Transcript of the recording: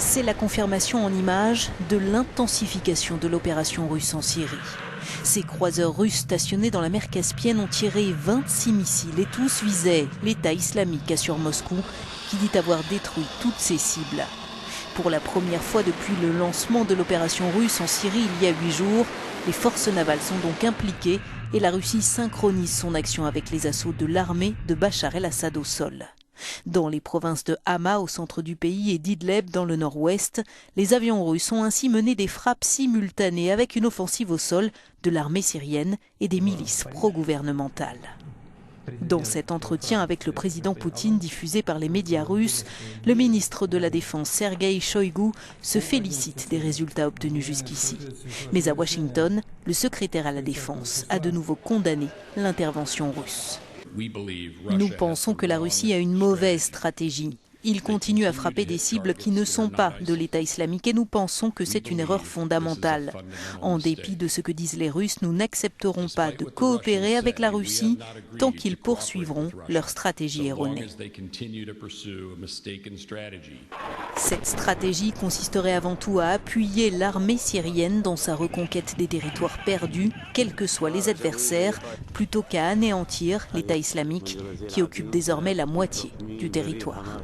C'est la confirmation en images de l'intensification de l'opération russe en Syrie. Ces croiseurs russes stationnés dans la mer Caspienne ont tiré 26 missiles et tous visaient l'État islamique, assure Moscou, qui dit avoir détruit toutes ses cibles. Pour la première fois depuis le lancement de l'opération russe en Syrie il y a 8 jours, les forces navales sont donc impliquées et la Russie synchronise son action avec les assauts de l'armée de Bachar el-Assad au sol. Dans les provinces de Hama au centre du pays et d'Idleb dans le nord-ouest, les avions russes ont ainsi mené des frappes simultanées avec une offensive au sol de l'armée syrienne et des milices pro-gouvernementales. Dans cet entretien avec le président Poutine diffusé par les médias russes, le ministre de la Défense Sergueï Shoïgu se félicite des résultats obtenus jusqu'ici. Mais à Washington, le secrétaire à la Défense a de nouveau condamné l'intervention russe. Nous pensons que la Russie a une mauvaise stratégie. Il continue à frapper des cibles qui ne sont pas de l'État islamique et nous pensons que c'est une erreur fondamentale. En dépit de ce que disent les Russes, nous n'accepterons pas de coopérer avec la Russie tant qu'ils poursuivront leur stratégie erronée. Cette stratégie consisterait avant tout à appuyer l'armée syrienne dans sa reconquête des territoires perdus, quels que soient les adversaires, plutôt qu'à anéantir l'État islamique qui occupe désormais la moitié du territoire.